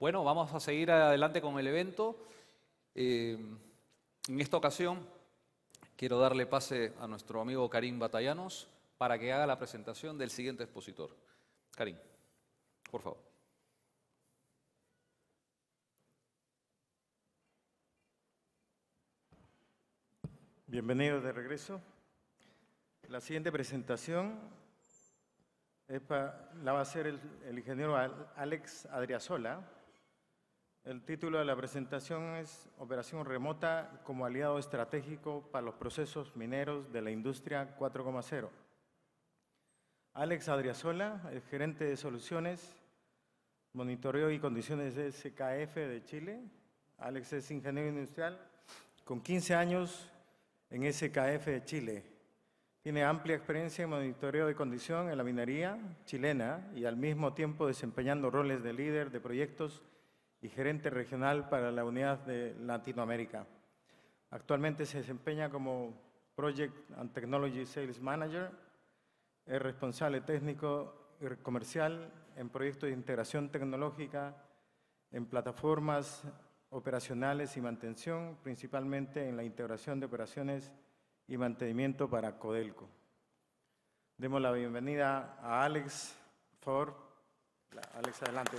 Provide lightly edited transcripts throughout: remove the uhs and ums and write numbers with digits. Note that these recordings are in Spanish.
Bueno, vamos a seguir adelante con el evento. En esta ocasión quiero darle pase a nuestro amigo Karim Batallanos para que haga la presentación del siguiente expositor. Karim, por favor. Bienvenidos de regreso. La siguiente presentación la va a hacer el ingeniero Alex Adriasola. El título de la presentación es Operación remota como aliado estratégico para los procesos mineros de la industria 4.0. Alex Adriasola es gerente de soluciones, monitoreo y condiciones de SKF de Chile. Alex es ingeniero industrial con 15 años en SKF de Chile. Tiene amplia experiencia en monitoreo de condición en la minería chilena y al mismo tiempo desempeñando roles de líder de proyectos y gerente regional para la unidad de Latinoamérica. Actualmente se desempeña como Project and Technology Sales Manager, es responsable técnico y comercial en proyectos de integración tecnológica, en plataformas operacionales y mantención, principalmente en la integración de operaciones y mantenimiento para Codelco. Demos la bienvenida a Alex, por favor. Alex, adelante.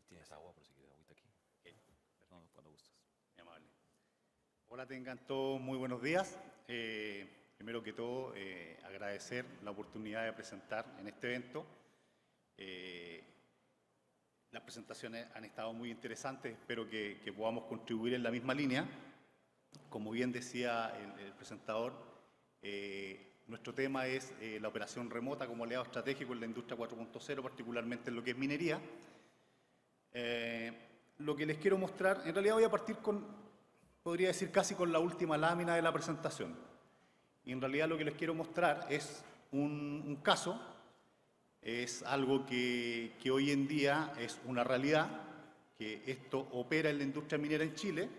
¿Tienes agua por si quieres agüita aquí? Perdón, cuando gustes. Muy amable. Hola, tengan todos muy buenos días. Primero que todo, agradecer la oportunidad de presentar en este evento. Las presentaciones han estado muy interesantes, espero que podamos contribuir en la misma línea. Como bien decía el presentador, nuestro tema es la operación remota como aliado estratégico en la industria 4.0, particularmente en lo que es minería. Lo que les quiero mostrar, en realidad voy a partir con, podría decir casi con la última lámina de la presentación. Y en realidad lo que les quiero mostrar es un caso. Es algo que hoy en día es una realidad, que esto opera en la industria minera en Chile,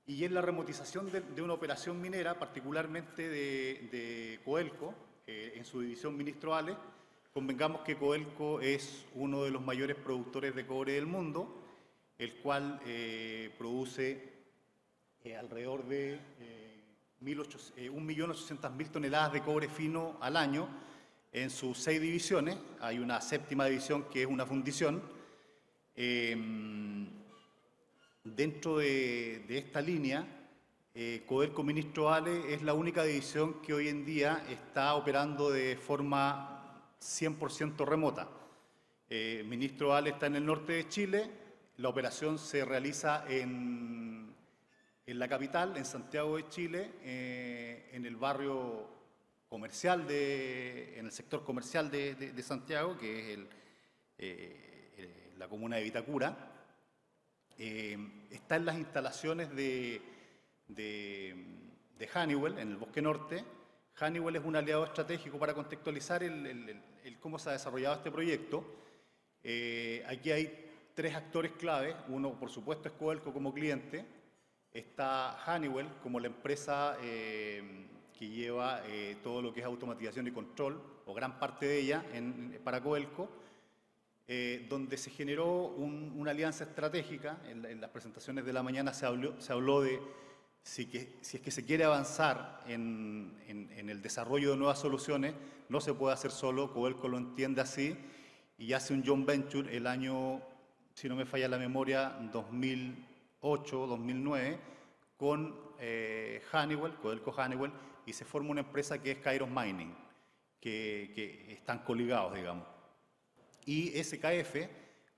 y es la remotización de una operación minera, particularmente de Codelco, en su división Ministro Ale. Convengamos que Codelco es uno de los mayores productores de cobre del mundo, el cual produce alrededor de 1.800.000 toneladas de cobre fino al año, en sus 6 divisiones. Hay una séptima división que es una fundición. Dentro de esta línea, Codelco Ministro Ale es la única división que hoy en día está operando de forma 100% remota. Ministro Ale está en el norte de Chile, la operación se realiza en la capital, en Santiago de Chile, en el barrio comercial en el sector comercial de Santiago, que es la comuna de Vitacura. Está en las instalaciones de Honeywell, en el Bosque Norte. Honeywell es un aliado estratégico para contextualizar cómo se ha desarrollado este proyecto. Aquí hay 3 actores claves. Uno, por supuesto, es Codelco como cliente. Está Honeywell como la empresa que lleva todo lo que es automatización y control, o gran parte de ella, para Codelco, donde se generó una alianza estratégica. En las presentaciones de la mañana se habló de si es que se quiere avanzar en el desarrollo de nuevas soluciones, no se puede hacer solo. Codelco lo entiende así y hace un joint venture el año, si no me falla la memoria, 2008-2009, con Honeywell, Codelco Honeywell, y se forma una empresa que es Kairos Mining, que están coligados, digamos. Y SKF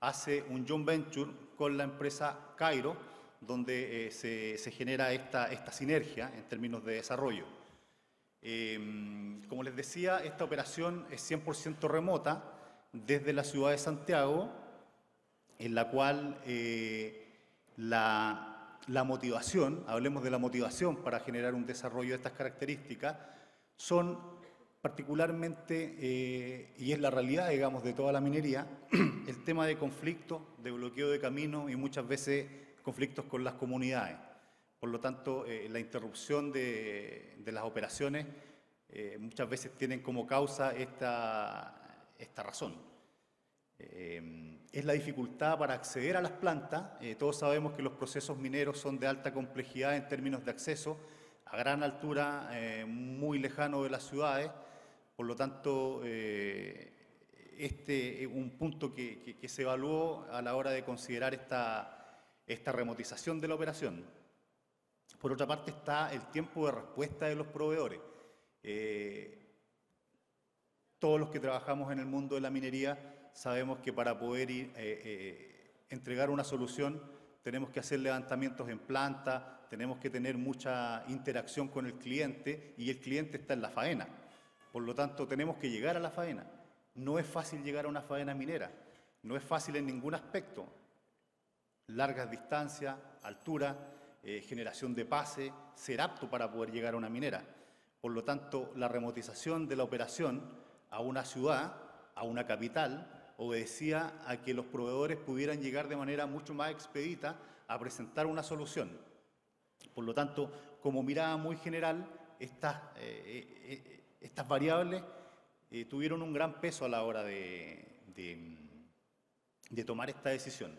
hace un joint venture con la empresa Kairos, donde se genera esta sinergia en términos de desarrollo. Como les decía, esta operación es 100% remota desde la ciudad de Santiago, en la cual la motivación, hablemos de la motivación para generar un desarrollo de estas características, son particularmente, y es la realidad, digamos, de toda la minería, el tema de conflictos, de bloqueo de caminos y muchas veces conflictos con las comunidades. Por lo tanto, la interrupción de las operaciones muchas veces tienen como causa esta razón. Es la dificultad para acceder a las plantas. Todos sabemos que los procesos mineros son de alta complejidad en términos de acceso, a gran altura, muy lejano de las ciudades. Por lo tanto, este es un punto que se evaluó a la hora de considerar esta remotización de la operación. Por otra parte está el tiempo de respuesta de los proveedores. Todos los que trabajamos en el mundo de la minería sabemos que para poder entregar una solución tenemos que hacer levantamientos en planta, tenemos que tener mucha interacción con el cliente y el cliente está en la faena. Por lo tanto, tenemos que llegar a la faena. No es fácil llegar a una faena minera, no es fácil en ningún aspecto. Largas distancias, altura, generación de pase, ser apto para poder llegar a una minera. Por lo tanto, la remotización de la operación a una ciudad, a una capital, obedecía a que los proveedores pudieran llegar de manera mucho más expedita a presentar una solución. Por lo tanto, como mirada muy general, estas variables tuvieron un gran peso a la hora de tomar esta decisión.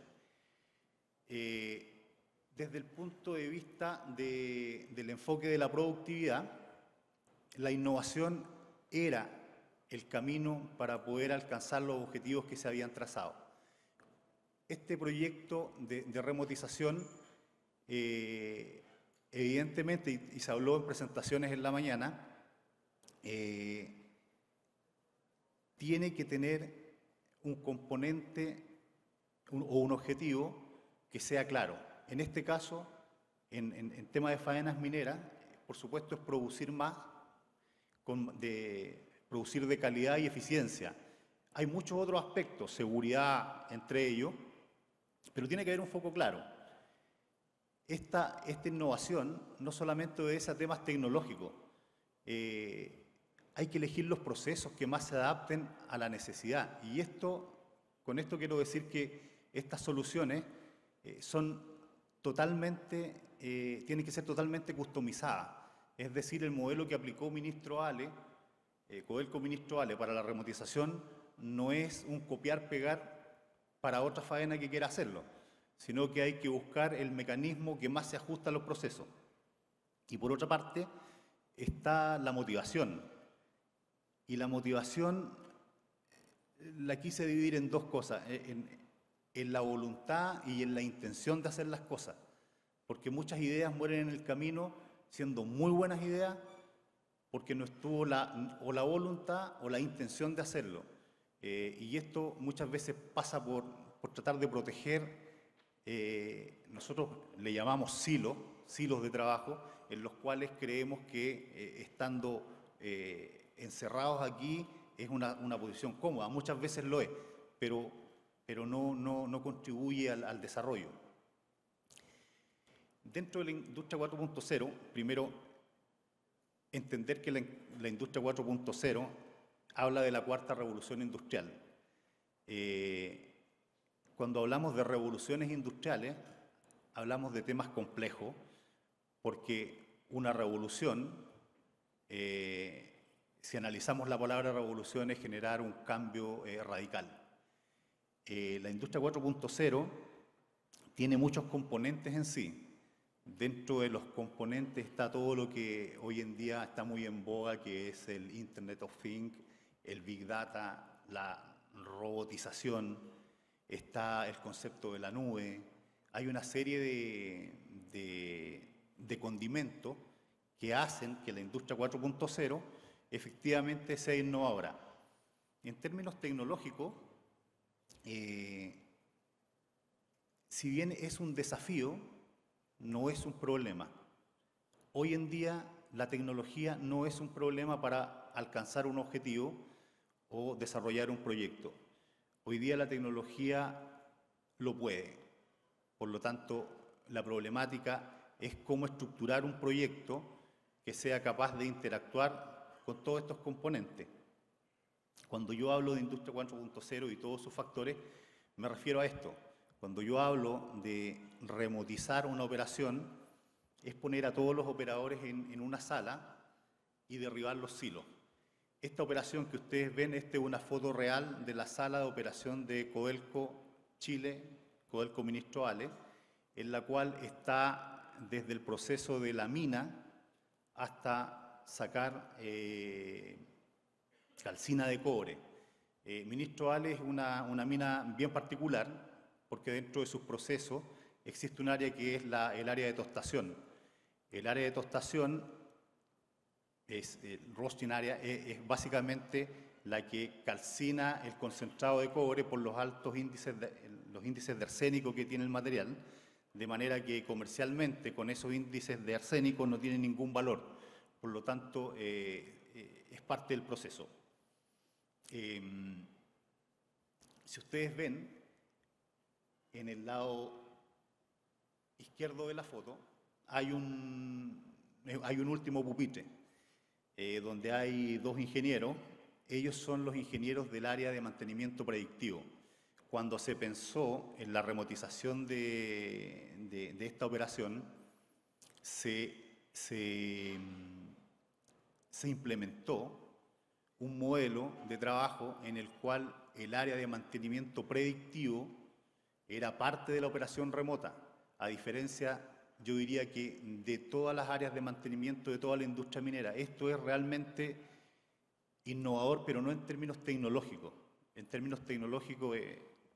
Desde el punto de vista del enfoque de la productividad, la innovación era el camino para poder alcanzar los objetivos que se habían trazado. Este proyecto de remotización, evidentemente, y se habló en presentaciones en la mañana, tiene que tener un componente o un objetivo que sea claro. En este caso, en tema de faenas mineras, por supuesto es producir más, producir de calidad y eficiencia. Hay muchos otros aspectos, seguridad entre ellos, pero tiene que haber un foco claro. Esta innovación no solamente obedece a temas tecnológicos, hay que elegir los procesos que más se adapten a la necesidad. Y con esto quiero decir que estas soluciones tienen que ser totalmente customizadas. Es decir, el modelo que aplicó Codelco Ministro Ale para la remotización no es un copiar-pegar para otra faena que quiera hacerlo, sino que hay que buscar el mecanismo que más se ajusta a los procesos. Y por otra parte está la motivación. Y la motivación la quise dividir en dos cosas, en la voluntad y en la intención de hacer las cosas, porque muchas ideas mueren en el camino siendo muy buenas ideas, porque no estuvo o la voluntad o la intención de hacerlo. Y esto muchas veces pasa por tratar de proteger, nosotros le llamamos silos de trabajo, en los cuales creemos que estando encerrados aquí es una posición cómoda. Muchas veces lo es, pero no contribuye al desarrollo. Dentro de la industria 4.0, primero, entender que la industria 4.0 habla de la cuarta revolución industrial. Cuando hablamos de revoluciones industriales, hablamos de temas complejos, porque una revolución, si analizamos la palabra revolución, es generar un cambio radical. La industria 4.0 tiene muchos componentes en sí. Dentro de los componentes está todo lo que hoy en día está muy en boga, que es el Internet of Things, el Big Data, la robotización, está el concepto de la nube. Hay una serie de condimentos que hacen que la industria 4.0 efectivamente sea innovadora. En términos tecnológicos, si bien es un desafío, no es un problema. Hoy en día la tecnología no es un problema para alcanzar un objetivo o desarrollar un proyecto. Hoy día la tecnología lo puede. Por lo tanto, la problemática es cómo estructurar un proyecto que sea capaz de interactuar con todos estos componentes. Cuando yo hablo de industria 4.0 y todos sus factores, me refiero a esto. Cuando yo hablo de remotizar una operación, es poner a todos los operadores en una sala y derribar los silos. Esta operación que ustedes ven, esta es una foto real de la sala de operación de Codelco Chile, Codelco Ministro Ale, en la cual está desde el proceso de la mina hasta sacar calcina de cobre. Ministro Ale es una mina bien particular porque dentro de sus procesos existe un área que es el área de tostación. El área de tostación roasting area, es básicamente la que calcina el concentrado de cobre por los altos índices de arsénico que tiene el material, de manera que comercialmente con esos índices de arsénico no tiene ningún valor. Por lo tanto, es parte del proceso. Si ustedes ven, en el lado izquierdo de la foto hay un último pupitre, donde hay dos ingenieros. Ellos son los ingenieros del área de mantenimiento predictivo. Cuando se pensó en la remotización de esta operación, se implementó un modelo de trabajo en el cual el área de mantenimiento predictivo era parte de la operación remota, a diferencia, yo diría que de todas las áreas de mantenimiento de toda la industria minera. Esto es realmente innovador, pero no en términos tecnológicos. En términos tecnológicos,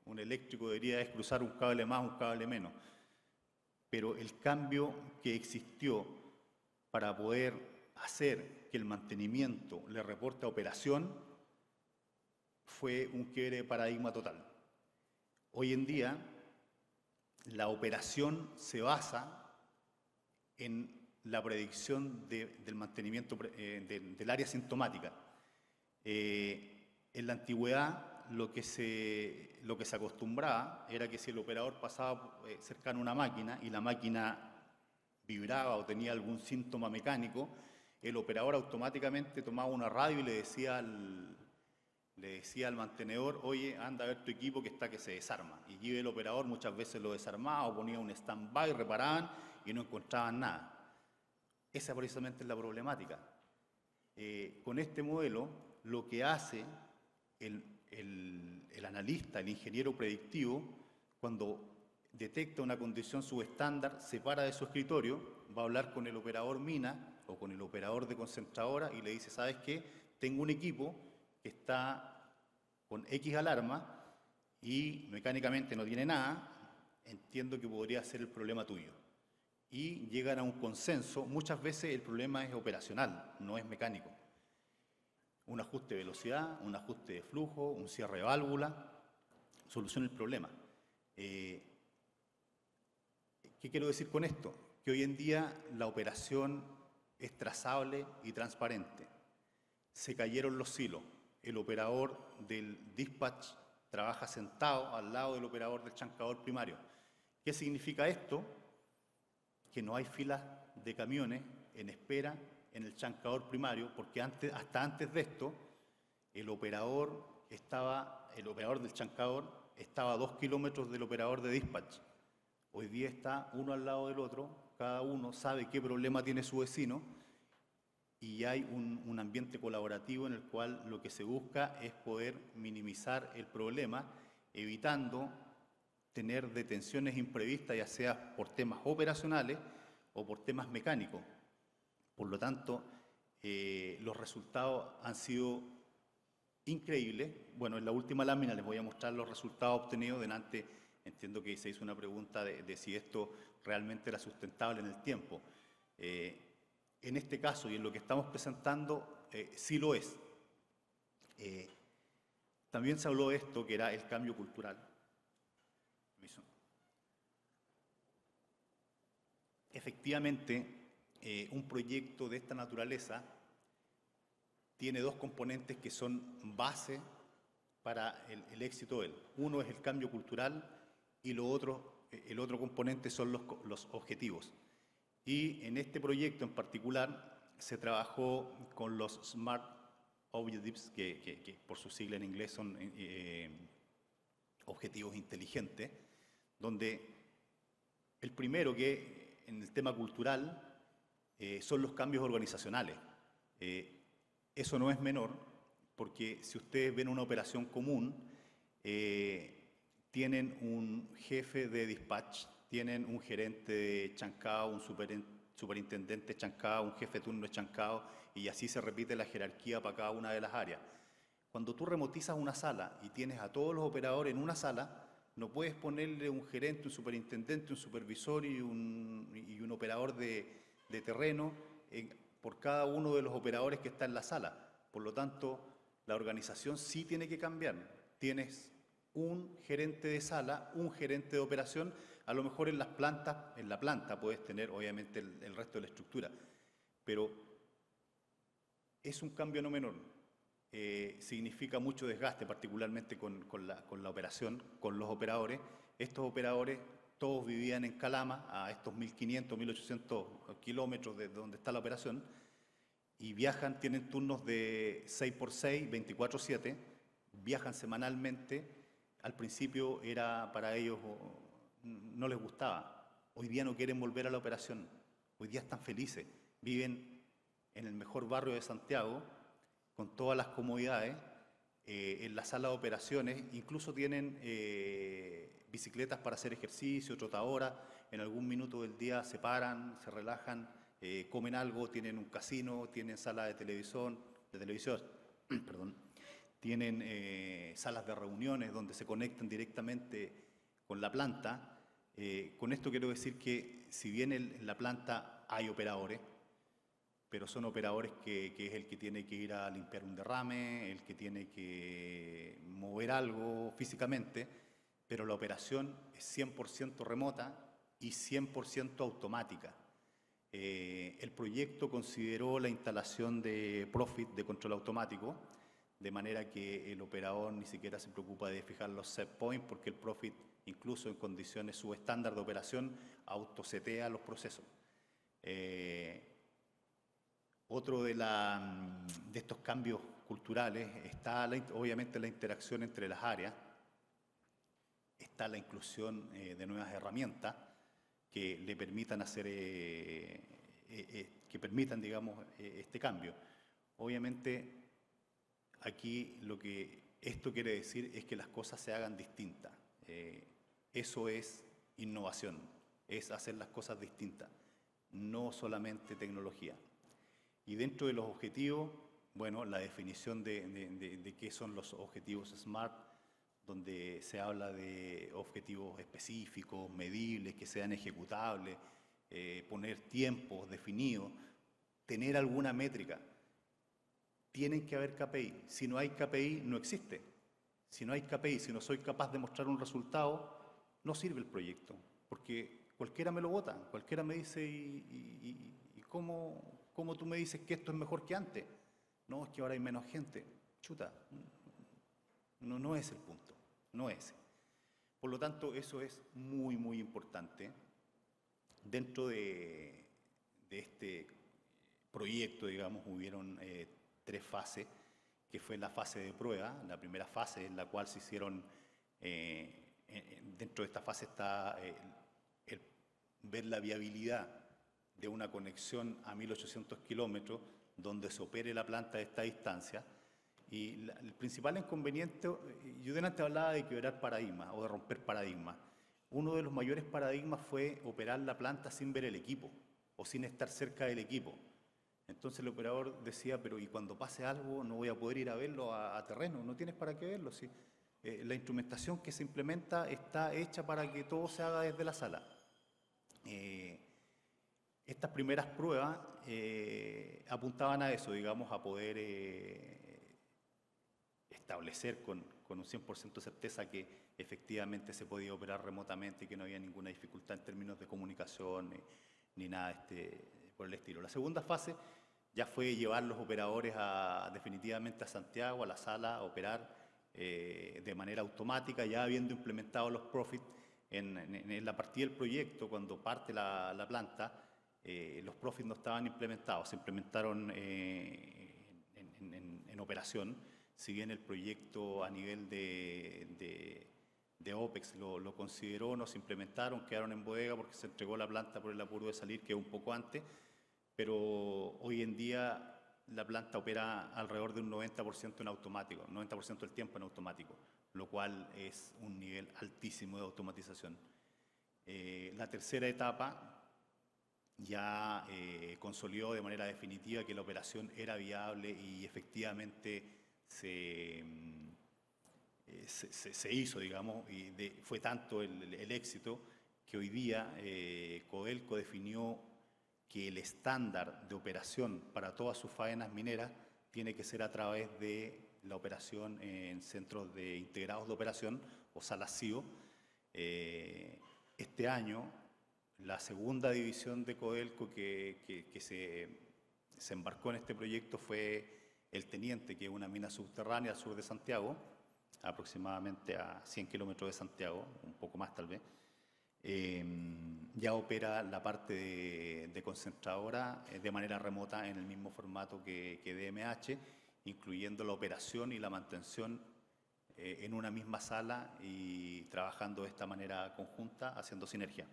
un eléctrico debería cruzar un cable más, un cable menos. Pero el cambio que existió para poder hacer que el mantenimiento le reporte a operación fue un quiebre de paradigma total. Hoy en día, la operación se basa en la predicción del mantenimiento del área sintomática. En la antigüedad, lo que se acostumbraba era que si el operador pasaba cercano a una máquina y la máquina vibraba o tenía algún síntoma mecánico, el operador automáticamente tomaba una radio y le decía al mantenedor: oye, anda a ver tu equipo que se desarma. Y allí el operador muchas veces lo desarmaba o ponía un stand-by, reparaban y no encontraban nada. Esa precisamente es la problemática. Con este modelo, lo que hace el analista, el ingeniero predictivo, cuando detecta una condición subestándar, se para de su escritorio, va a hablar con el operador mina o con el operador de concentradora y le dice: ¿sabes qué? Tengo un equipo que está con X alarma y mecánicamente no tiene nada, entiendo que podría ser el problema tuyo. Y llegan a un consenso. Muchas veces el problema es operacional, no es mecánico. Un ajuste de velocidad, un ajuste de flujo, un cierre de válvula, soluciona el problema. ¿Qué quiero decir con esto? Que hoy en día la operación es trazable y transparente. Se cayeron los silos. El operador del dispatch trabaja sentado al lado del operador del chancador primario. ¿Qué significa esto? Que no hay filas de camiones en espera en el chancador primario, porque hasta antes de esto, el operador del chancador estaba a 2 kilómetros del operador de dispatch. Hoy día está uno al lado del otro, cada uno sabe qué problema tiene su vecino y hay un ambiente colaborativo en el cual lo que se busca es poder minimizar el problema, evitando tener detenciones imprevistas, ya sea por temas operacionales o por temas mecánicos. Por lo tanto, los resultados han sido increíbles. Bueno, en la última lámina les voy a mostrar los resultados obtenidos. Delante entiendo que se hizo una pregunta de si esto realmente era sustentable en el tiempo. En este caso y en lo que estamos presentando, sí lo es. También se habló de esto, que era el cambio cultural. Efectivamente, un proyecto de esta naturaleza tiene dos componentes que son base para el éxito de él. Uno es el cambio cultural y el otro componente son los objetivos. Y en este proyecto en particular se trabajó con los Smart Objectives, que por su sigla en inglés son objetivos inteligentes, donde el primero, que en el tema cultural, son los cambios organizacionales. Eso no es menor, porque si ustedes ven una operación común, tienen un jefe de dispatch, tienen un gerente de chancado, un superintendente de chancado, un jefe de turno de chancado, y así se repite la jerarquía para cada una de las áreas. Cuando tú remotizas una sala y tienes a todos los operadores en una sala, no puedes ponerle un gerente, un superintendente, un supervisor y un operador de terreno por cada uno de los operadores que está en la sala. Por lo tanto, la organización sí tiene que cambiar. Tienes un gerente de sala, un gerente de operación, a lo mejor en la planta puedes tener obviamente el resto de la estructura, pero es un cambio no menor. Significa mucho desgaste, particularmente con la operación, con los operadores. Estos operadores todos vivían en Calama, a estos 1.500, 1.800 kilómetros de donde está la operación, y viajan, tienen turnos de 6x6, 24/7, viajan semanalmente. Al principio era para ellos, no les gustaba. Hoy día no quieren volver a la operación. Hoy día están felices. Viven en el mejor barrio de Santiago, con todas las comodidades, en la sala de operaciones. Incluso tienen bicicletas para hacer ejercicio, trotadoras. En algún minuto del día se paran, se relajan, comen algo, tienen un casino, tienen sala de televisión, perdón. Tienen salas de reuniones donde se conectan directamente con la planta. Con esto quiero decir que si bien en la planta hay operadores, pero son operadores que es el que tiene que ir a limpiar un derrame, el que tiene que mover algo físicamente, pero la operación es 100% remota y 100% automática. El proyecto consideró la instalación de Profit de control automático, de manera que el operador ni siquiera se preocupa de fijar los set points, porque el Profit, incluso en condiciones subestándar de operación, autosetea los procesos. Otro de estos cambios culturales está obviamente la interacción entre las áreas, está la inclusión de nuevas herramientas que le permitan hacer, que permitan, digamos, este cambio. Obviamente, aquí lo que esto quiere decir es que las cosas se hagan distintas. Eso es innovación, es hacer las cosas distintas, no solamente tecnología. Y dentro de los objetivos, bueno, la definición de qué son los objetivos SMART, donde se habla de objetivos específicos, medibles, que sean ejecutables, poner tiempos definidos, tener alguna métrica. Tienen que haber KPI. Si no hay KPI, no existe. Si no hay KPI, si no soy capaz de mostrar un resultado, no sirve el proyecto, porque cualquiera me lo vota, cualquiera me dice, ¿y cómo tú me dices que esto es mejor que antes? No, es que ahora hay menos gente. Chuta, no es el punto, no es. Por lo tanto, eso es muy, muy importante. Dentro de este proyecto, digamos, hubieron 3 fases, que fue la fase de prueba. La primera fase en la cual se hicieron, dentro de esta fase está el ver la viabilidad de una conexión a 1.800 kilómetros donde se opere la planta a esta distancia. Y el principal inconveniente, yo delante hablaba de quebrar paradigmas o de romper paradigmas. Uno de los mayores paradigmas fue operar la planta sin ver el equipo o sin estar cerca del equipo. Entonces el operador decía, pero ¿y cuando pase algo no voy a poder ir a verlo a terreno? No tienes para qué verlo. ¿Sí? La instrumentación que se implementa está hecha para que todo se haga desde la sala. Estas primeras pruebas apuntaban a eso, digamos, a poder establecer con un 100% de certeza que efectivamente se podía operar remotamente y que no había ninguna dificultad en términos de comunicación ni nada por el estilo. La segunda fase ya fue llevar los operadores definitivamente a Santiago, a la sala, a operar de manera automática, ya habiendo implementado los Profit en la partida del proyecto. Cuando parte la planta, los Profit no estaban implementados, se implementaron en operación. Si bien el proyecto a nivel de OPEX lo consideró, no se implementaron, quedaron en bodega porque se entregó la planta por el apuro de salir, que un poco antes, pero hoy en día la planta opera alrededor de un 90% en automático, 90% del tiempo en automático, lo cual es un nivel altísimo de automatización. La tercera etapa ya consolidó de manera definitiva que la operación era viable y efectivamente se hizo, digamos, y fue tanto el éxito que hoy día Codelco definió que el estándar de operación para todas sus faenas mineras tiene que ser a través de la operación en centros integrados de operación o salas CIO. Este año, la segunda división de Codelco que se embarcó en este proyecto fue El Teniente, que es una mina subterránea al sur de Santiago, aproximadamente a 100 kilómetros de Santiago, un poco más tal vez. Ya opera la parte de concentradora de manera remota en el mismo formato que DMH, incluyendo la operación y la mantención en una misma sala y trabajando de esta manera conjunta, haciendo sinergia.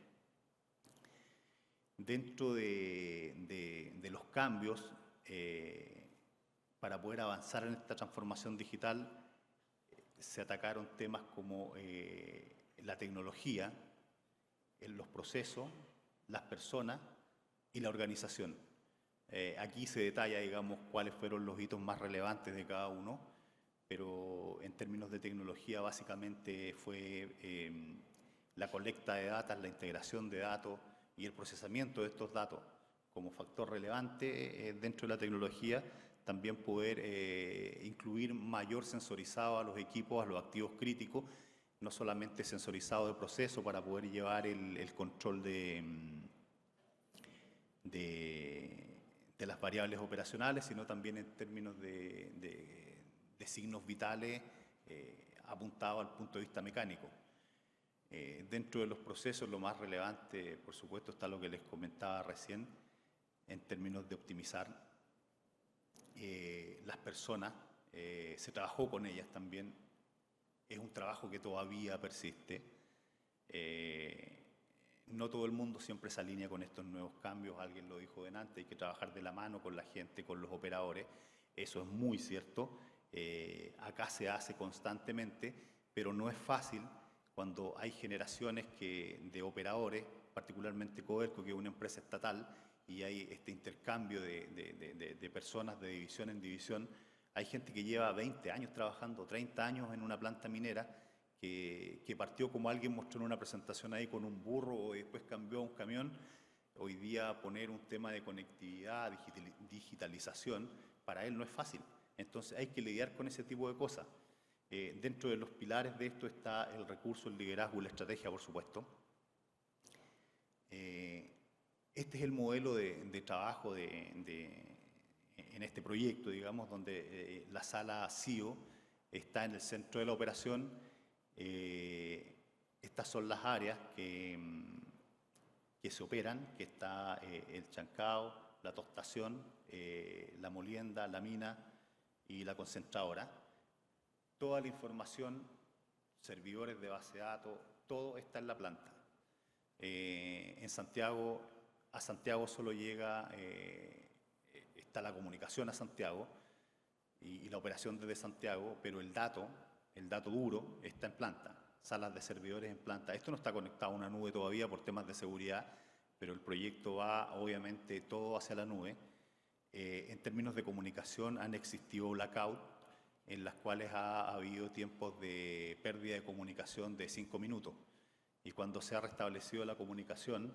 Dentro de los cambios, para poder avanzar en esta transformación digital, se atacaron temas como la tecnología, los procesos, las personas y la organización. Aquí se detalla, digamos, cuáles fueron los hitos más relevantes de cada uno, pero en términos de tecnología básicamente fue la colecta de datos, la integración de datos y el procesamiento de estos datos como factor relevante dentro de la tecnología. También poder incluir mayor sensorizado a los equipos, a los activos críticos, no solamente sensorizado de proceso para poder llevar el control de las variables operacionales, sino también en términos de signos vitales apuntados al punto de vista mecánico. Dentro de los procesos, lo más relevante, por supuesto, está lo que les comentaba recién, en términos de optimizar las personas. Se trabajó con ellas también. Es un trabajo que todavía persiste. No todo el mundo siempre se alinea con estos nuevos cambios. Alguien lo dijo delante, hay que trabajar de la mano con la gente, con los operadores. Eso es muy cierto. Acá se hace constantemente, pero no es fácil cuando hay generaciones de operadores, particularmente Codelco, que es una empresa estatal, y hay este intercambio de personas de división en división. Hay gente que lleva 20 años trabajando, 30 años en una planta minera, que partió, como alguien mostró en una presentación ahí, con un burro y después cambió a un camión. Hoy día poner un tema de conectividad, digitalización, para él no es fácil. Entonces hay que lidiar con ese tipo de cosas. Dentro de los pilares de esto está el recurso, el liderazgo y la estrategia, por supuesto. Este es el modelo de trabajo en este proyecto, digamos, donde la sala CIO está en el centro de la operación. Estas son las áreas que se operan, que está el chancao, la tostación, la molienda, la mina y la concentradora. Toda la información, servidores de base de datos, todo está en la planta. En Santiago, a Santiago solo llega, está la comunicación a Santiago y la operación desde Santiago, pero el dato duro está en planta, salas de servidores en planta. Esto no está conectado a una nube todavía por temas de seguridad, pero el proyecto va obviamente todo hacia la nube. En términos de comunicación han existido blackout en las cuales ha habido tiempos de pérdida de comunicación de 5 minutos. Y cuando se ha restablecido la comunicación,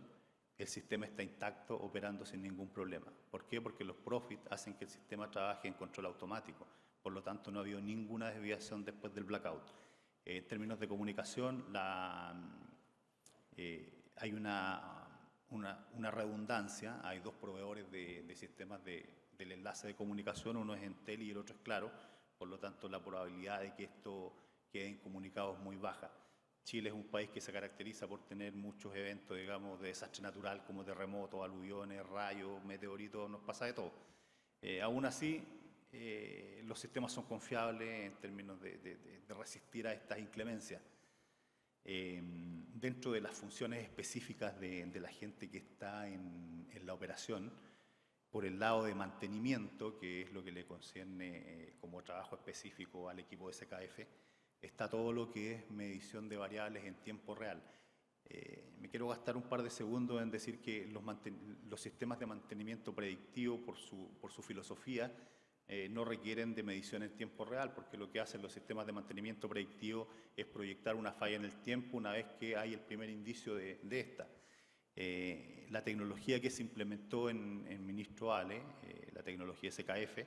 el sistema está intacto, operando sin ningún problema. ¿Por qué? Porque los profits hacen que el sistema trabaje en control automático. Por lo tanto, no ha habido ninguna desviación después del blackout. En términos de comunicación, hay una redundancia. Hay dos proveedores de sistemas del enlace de comunicación. Uno es Entel y el otro es Claro. Por lo tanto, la probabilidad de que esto quede incomunicado es muy baja. Chile es un país que se caracteriza por tener muchos eventos, digamos, de desastre natural, como terremotos, aluviones, rayos, meteoritos, nos pasa de todo. Aún así, los sistemas son confiables en términos de resistir a estas inclemencias. Dentro de las funciones específicas de la gente que está en la operación, Por el lado de mantenimiento, que es lo que le concierne como trabajo específico al equipo de SKF, está todo lo que es medición de variables en tiempo real. Me quiero gastar un par de segundos en decir que los sistemas de mantenimiento predictivo, por su filosofía, no requieren de medición en tiempo real, porque lo que hacen los sistemas de mantenimiento predictivo es proyectar una falla en el tiempo una vez que hay el primer indicio de esta. La tecnología que se implementó en Ministro Ale, la tecnología SKF,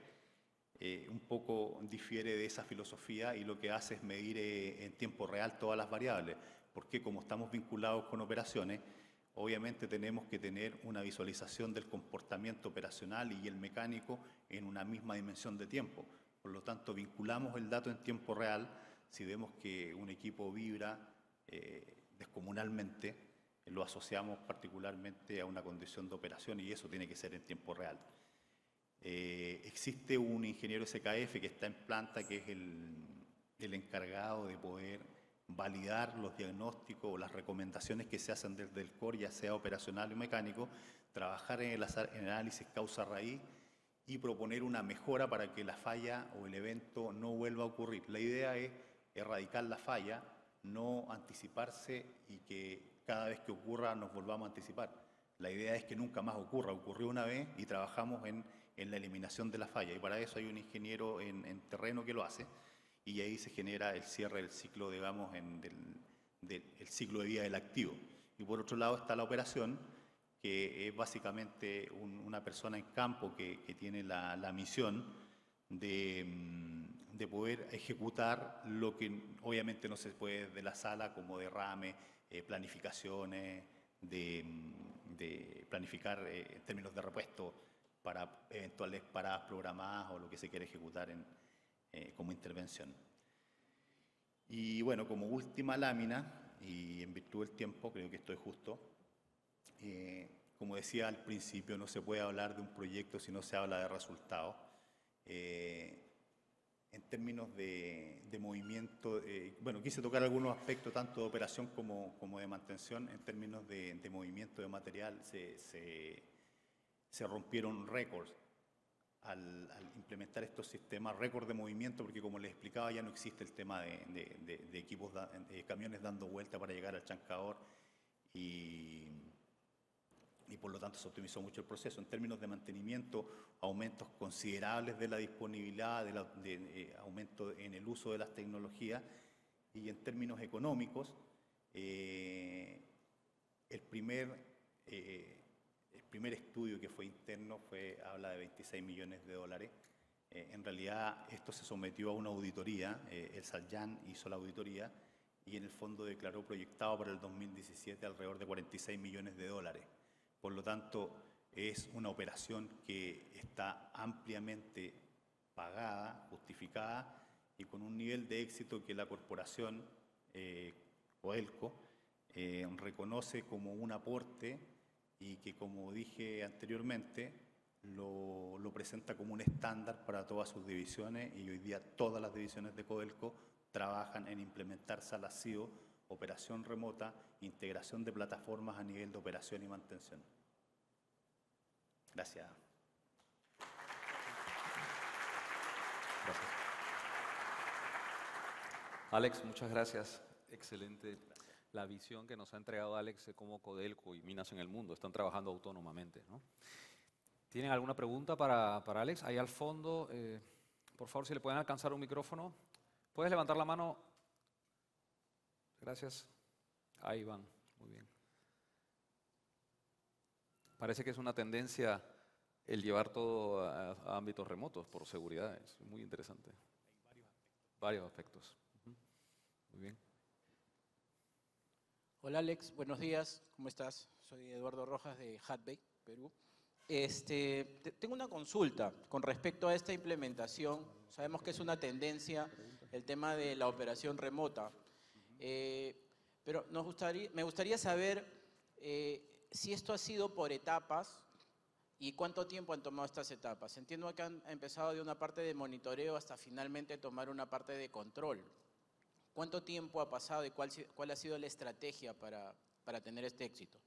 un poco difiere de esa filosofía y lo que hace es medir en tiempo real todas las variables, porque como estamos vinculados con operaciones, obviamente tenemos que tener una visualización del comportamiento operacional y el mecánico en una misma dimensión de tiempo. Por lo tanto, vinculamos el dato en tiempo real. Si vemos que un equipo vibra descomunalmente, lo asociamos particularmente a una condición de operación y eso tiene que ser en tiempo real. Existe un ingeniero SKF que está en planta, que es el encargado de poder validar los diagnósticos o las recomendaciones que se hacen desde el core, ya sea operacional o mecánico, trabajar en el análisis causa-raíz y proponer una mejora para que la falla o el evento no vuelva a ocurrir. La idea es erradicar la falla, no anticiparse y que cada vez que ocurra nos volvamos a anticipar. La idea es que nunca más ocurra. Ocurrió una vez y trabajamos en la eliminación de la falla, y para eso hay un ingeniero en terreno que lo hace, y ahí se genera el cierre del ciclo, digamos, del ciclo de vida del activo. Y por otro lado está la operación, que es básicamente una persona en campo que tiene la misión de poder ejecutar lo que obviamente no se puede de la sala, como derrame, planificaciones, de planificar en términos de repuesto para eventuales paradas programadas o lo que se quiere ejecutar como intervención. Y bueno, como última lámina, y en virtud del tiempo, creo que estoy justo, como decía al principio, no se puede hablar de un proyecto si no se habla de resultados. En términos de movimiento, bueno, quise tocar algunos aspectos tanto de operación como de mantención. En términos de movimiento de material, se rompieron récords al implementar estos sistemas, récord de movimiento, porque como les explicaba, ya no existe el tema de equipos, camiones dando vuelta para llegar al chancador, y por lo tanto se optimizó mucho el proceso. En términos de mantenimiento, aumentos considerables de la disponibilidad, aumento en el uso de las tecnologías, y en términos económicos, el primer estudio que fue interno habla de 26 millones de dólares. En realidad esto se sometió a una auditoría, el Salyan hizo la auditoría y en el fondo declaró proyectado para el 2017 alrededor de 46 millones de dólares. Por lo tanto, es una operación que está ampliamente pagada, justificada y con un nivel de éxito que la corporación Codelco reconoce como un aporte y que, como dije anteriormente, lo presenta como un estándar para todas sus divisiones, y hoy día todas las divisiones de Codelco trabajan en implementar SALA-CIO, operación remota, integración de plataformas a nivel de operación y mantención. Gracias. Gracias. Alex, muchas gracias. Excelente la visión que nos ha entregado Alex de cómo Codelco y Minas en el Mundo están trabajando autónomamente, ¿no? ¿Tienen alguna pregunta para Alex? Ahí al fondo, por favor, si le pueden alcanzar un micrófono. ¿Puedes levantar la mano? Gracias. Ahí van, muy bien. Parece que es una tendencia el llevar todo a ámbitos remotos por seguridad. Es muy interesante. Hay varios aspectos. Muy bien. Hola Alex, buenos días. ¿Cómo estás? Soy Eduardo Rojas de Hatbay, Perú. Tengo una consulta con respecto a esta implementación. Sabemos que es una tendencia el tema de la operación remota, pero me gustaría saber si esto ha sido por etapas y cuánto tiempo han tomado estas etapas. Entiendo que han empezado de una parte de monitoreo hasta finalmente tomar una parte de control. ¿Cuánto tiempo ha pasado y cuál ha sido la estrategia para tener este éxito?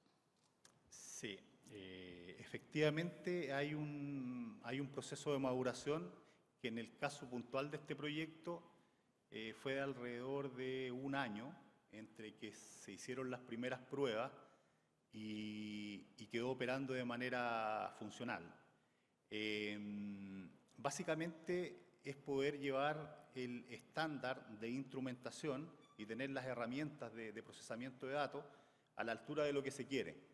Sí, Efectivamente, hay un proceso de maduración que en el caso puntual de este proyecto fue de alrededor de un año entre que se hicieron las primeras pruebas y quedó operando de manera funcional. Básicamente es poder llevar el estándar de instrumentación y tener las herramientas de procesamiento de datos a la altura de lo que se quiere.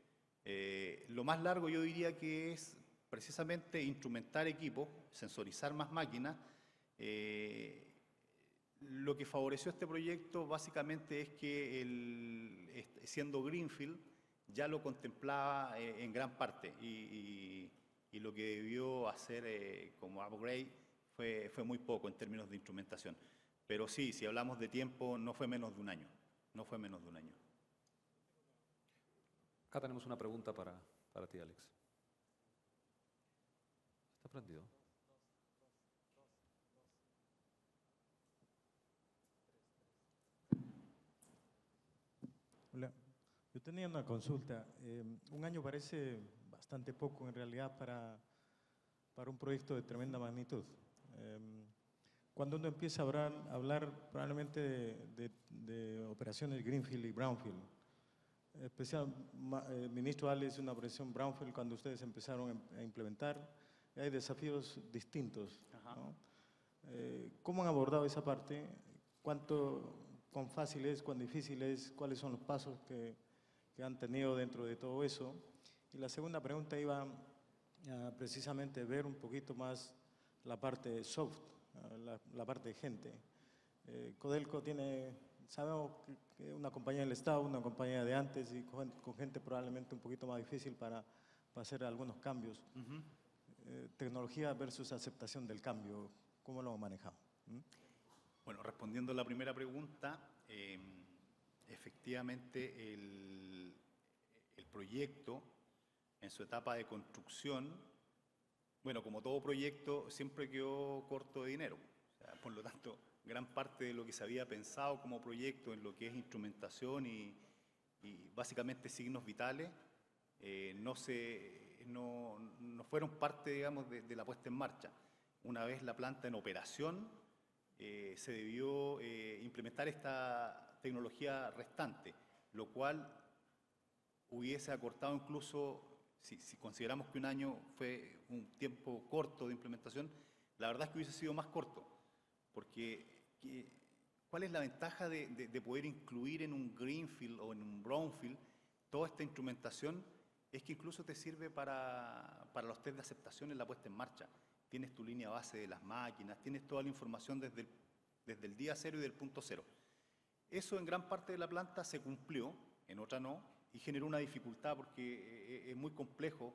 Lo más largo yo diría que es precisamente instrumentar equipos, sensorizar más máquinas. Lo que favoreció este proyecto básicamente es que siendo Greenfield ya lo contemplaba en gran parte y lo que debió hacer como upgrade fue muy poco en términos de instrumentación. Pero sí, si hablamos de tiempo, no fue menos de un año. No fue menos de un año. Acá tenemos una pregunta para ti, Alex. ¿Está prendido? Hola, yo tenía una consulta. Un año parece bastante poco en realidad para un proyecto de tremenda magnitud. Cuando uno empieza a hablar probablemente de operaciones Greenfield y Brownfield, ministro Alex, una operación Brownfield cuando ustedes empezaron a implementar, hay desafíos distintos, ¿no? ¿Cómo han abordado esa parte? ¿Cuán fácil es, cuán difícil es? ¿Cuáles son los pasos que han tenido dentro de todo eso? Y la segunda pregunta iba a precisamente ver un poquito más la parte soft, la parte de gente. Codelco sabemos que es una compañía del Estado, una compañía de antes y con gente probablemente un poquito más difícil para hacer algunos cambios. Tecnología versus aceptación del cambio, ¿cómo lo han manejado? Bueno, respondiendo a la primera pregunta, efectivamente el proyecto en su etapa de construcción, bueno, como todo proyecto, siempre quedó corto de dinero. O sea, por lo tanto, gran parte de lo que se había pensado como proyecto en lo que es instrumentación y básicamente signos vitales, no fueron parte, digamos, de la puesta en marcha. Una vez la planta en operación, se debió implementar esta tecnología restante, lo cual hubiese acortado incluso, si consideramos que un año fue un tiempo corto de implementación, la verdad es que hubiese sido más corto, porque ¿cuál es la ventaja de poder incluir en un Greenfield o en un Brownfield toda esta instrumentación? Es que incluso te sirve para los test de aceptación en la puesta en marcha. Tienes tu línea base de las máquinas, tienes toda la información desde el día cero y del punto cero. Eso en gran parte de la planta se cumplió, en otra no, y generó una dificultad porque es muy complejo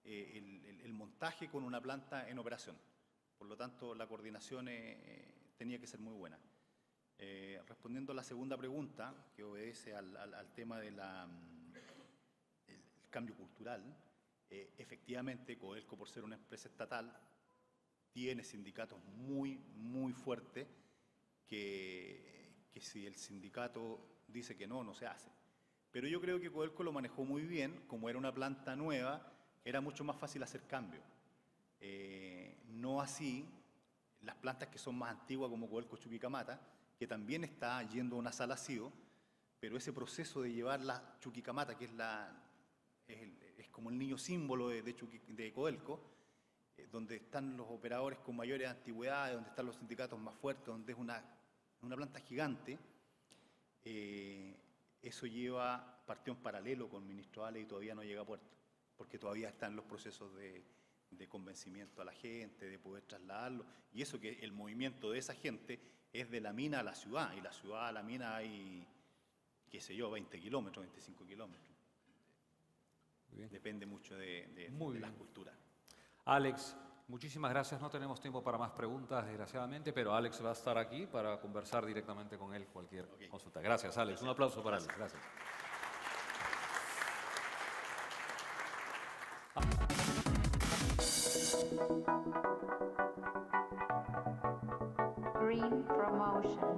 el montaje con una planta en operación. Por lo tanto, la coordinación tenía que ser muy buena. Respondiendo a la segunda pregunta, que obedece al tema del cambio cultural, efectivamente, Codelco, por ser una empresa estatal, tiene sindicatos muy, muy fuertes que si el sindicato dice que no se hace. Pero yo creo que Codelco lo manejó muy bien, como era una planta nueva, era mucho más fácil hacer cambios. No así las plantas que son más antiguas como Codelco Chuquicamata, que también está yendo a una sala CIO, pero ese proceso de llevar la Chuquicamata, que es como el niño símbolo de Codelco, donde están los operadores con mayores antigüedades, donde están los sindicatos más fuertes, donde es una planta gigante, eso partió en paralelo con el ministro Ale y todavía no llega a puerto, porque todavía están los procesos de convencimiento a la gente, de poder trasladarlo, y eso que el movimiento de esa gente es de la mina a la ciudad, y la ciudad a la mina hay, qué sé yo, 20 kilómetros, 25 kilómetros. Depende mucho de las culturas. Alex, muchísimas gracias. No tenemos tiempo para más preguntas, desgraciadamente, pero Alex va a estar aquí para conversar directamente con él cualquier consulta. Gracias, Alex. Un aplauso para Alex. Gracias. Green Promotion.